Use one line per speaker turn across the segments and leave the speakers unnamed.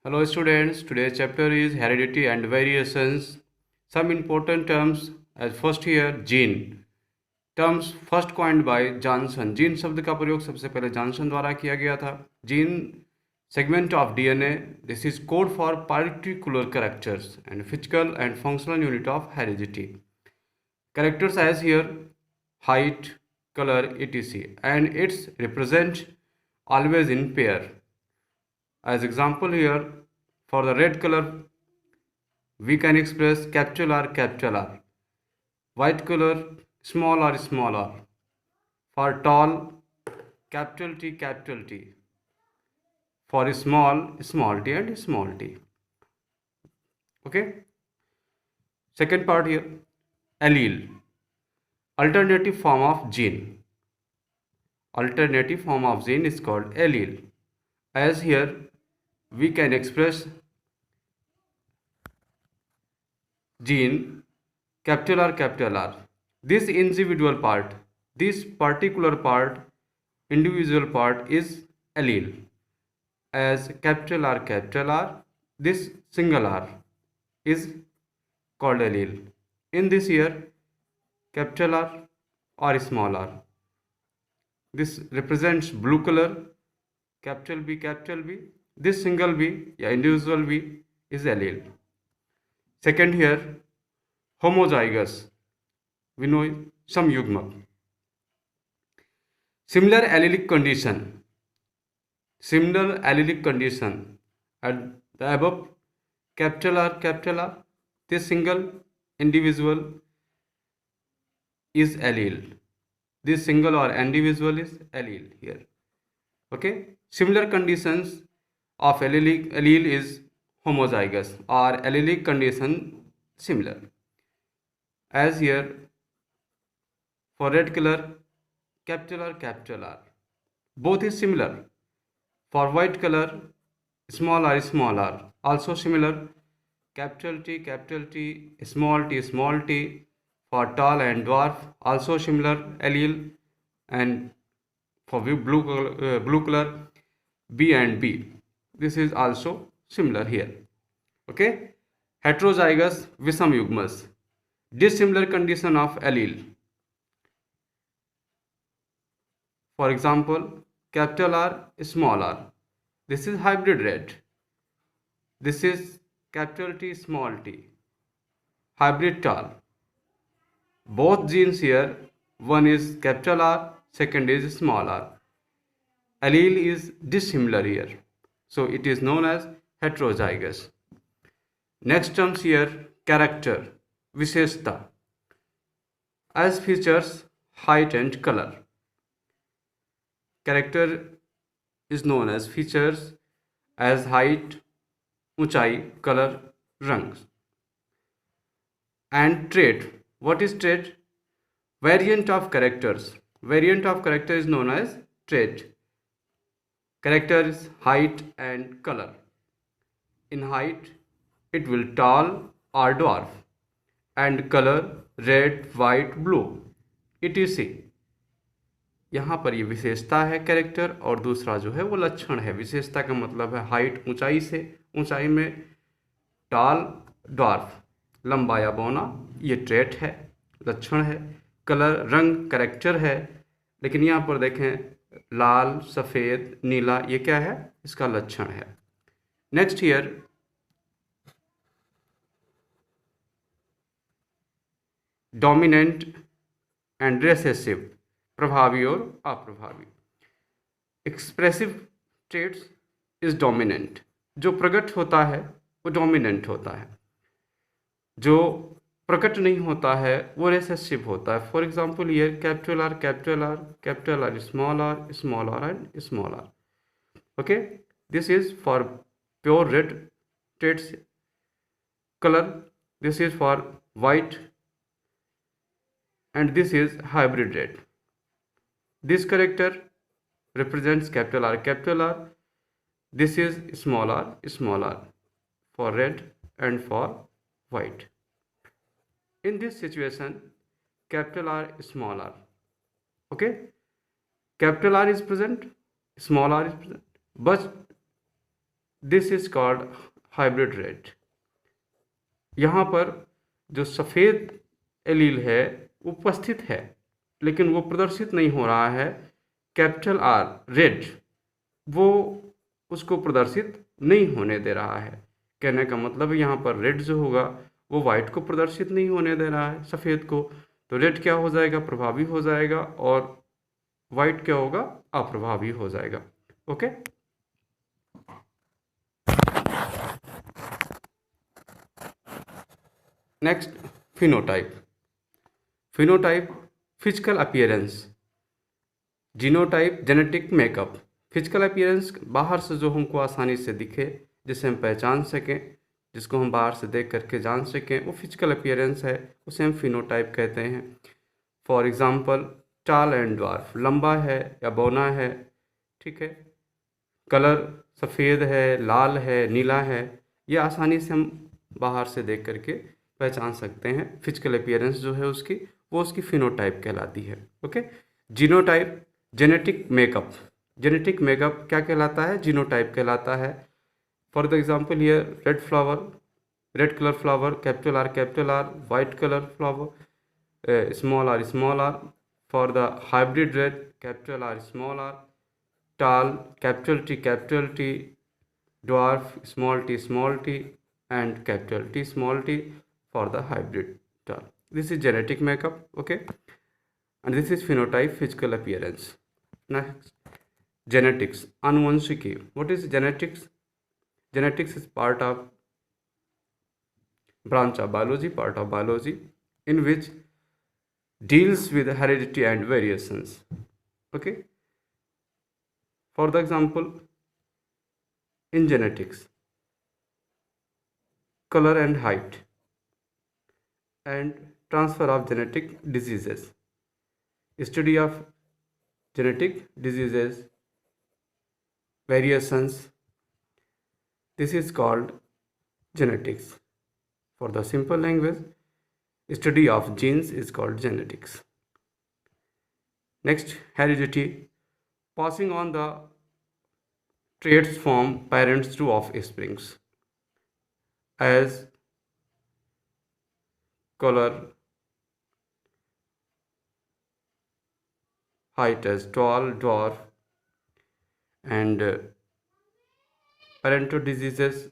Hello students, today's chapter is heredity and variations. Some important terms as first here gene. Terms first coined by Johnson. Gene शब्द का प्रयोग सबसे पहले Johnson द्वारा किया गया था. Gene segment of DNA. This is code for particular characters and physical and functional unit of heredity. Characters as here height, color, etc. And it's represent always in pair. As example here, for the red color, we can express capital R. White color, small r. For tall, capital T. For small t and small t. Okay. Second part here, allele. Alternative form of gene. Alternative form of gene is called allele. As here, we can express gene capital R. This particular part, individual part is allele. As capital R, this single R is called allele. In this here, capital R or small r. This represents blue color, capital B. This single B, individual B is allele. Second here, homozygous. We know samyugma. Similar allelic condition at the above capital R, this single individual is allele. This single or individual is allele here. Okay. Similar conditions of allele is homozygous or allelic condition similar. As here, for red color, capital R. Both is similar. For white color, small r, also similar. Capital T, small t. For tall and dwarf, also similar allele. And for blue color, B and B. This is also similar here. Okay. Heterozygous visamyugmas. Dissimilar condition of allele. For example, capital R, small r. This is hybrid red. This is capital T, small t. Hybrid tall. Both genes here, one is capital R, second is small r. Allele is dissimilar here. So it is known as heterozygous. Next terms here, character, visheshta. As features, height and color. Character is known as features as height, ऊंचाई, color, रंग. And trait. What is trait? Variant of characters. Variant of character is known as trait. Characters, height and color. In height, it will tall or dwarf. And color, red, white, blue. etc. यहाँ पर ये विशेषता है character और दूसरा जो है वो लक्षण है. विशेषता का मतलब है हाइट, ऊंचाई में टॉल, ड्वार्फ, लंबा या बौना, ये ट्रेट है, लक्षण है. कलर, रंग, कैरेक्टर है. लेकिन यहाँ पर देखें लाल, सफ़ेद, नीला, ये क्या है? इसका लक्षण है. Next here dominant and recessive, प्रभावी और अप्रभावी. Expressive traits is dominant. जो प्रकट होता है वो डोमिनेंट होता है. जो प्रकट नहीं होता है वो रिसेसिव होता है. For example here capital R, small R and small R. Okay. This is for pure red traits. Colour, this is for white and this is hybrid red. This character represents capital R. This is small r for red and for white. In this situation, capital R, small r. Okay. Capital R is present, small r is present, but this is called hybrid red. यहाँ पर जो सफ़ेद allele है वो उपस्थित है लेकिन वो प्रदर्शित नहीं हो रहा है। कैपिटल आर रेड वो उसको प्रदर्शित नहीं होने दे रहा है। कहने का मतलब यहाँ पर रेड जो होगा वो वाइट को प्रदर्शित नहीं होने दे रहा है, सफ़ेद को। तो रेड क्या हो जाएगा, प्रभावी हो जाएगा, और वाइट क्या होगा, अप्रभावी हो जाएगा। Okay. Next, phenotype. Phenotype physical appearance, genotype genetic makeup. Physical appearance बाहर से जो हमको आसानी से दिखे, जिसे हम पहचान सकें, जिसको हम बाहर से देख करके जान सकें, वो फिजिकल अपीयरेंस है, उसे हम फिनोटाइप कहते हैं। फॉर एग्जांपल टाल एंड ड्वार्फ, लंबा है या बौना है, ठीक है। कलर सफ़ेद है, लाल है, नीला है, ये आसानी से हम बाहर से देख करके पहचान सकते हैं। फिजिकल अपीयरेंस जो है उसकी, वो उसकी फिनोटाइप कहलाती है। Okay. Genotype genetic makeup. Genetic makeup क्या कहलाता है, जीनोटाइप कहलाता है। For the example here red flower, red colour flower, capital R, white colour flower, small R. For the hybrid red, capital R, small R. Tall, capital T, dwarf, small t, and capital T, small t for the hybrid tall. This is genetic makeup, okay, and this is phenotype, physical appearance. Next, genetics, anuvanshiki. What is genetics? Genetics is part of branch of biology, in which deals with heredity and variations. Okay. For the example, in genetics, color and height, and transfer of genetic diseases. Study of genetic diseases, variations, this is called genetics. For the simple language, study of genes is called genetics. Next, heredity, passing on the traits from parents to offsprings, as color, height as tall, dwarf, and parental diseases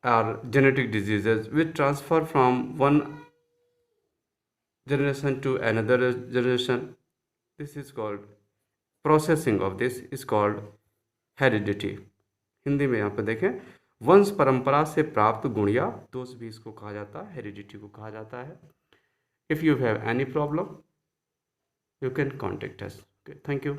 are genetic diseases which transfer from one generation to another generation. This is called processing of this is called heredity. Hindi में यहाँ पे देखें, वंश परंपरा से प्राप्त गुण या दोष भी इसको कहा जाता है, हेरिडिटी को कहा जाता है। If you have any problem, you can contact us. Okay, thank you.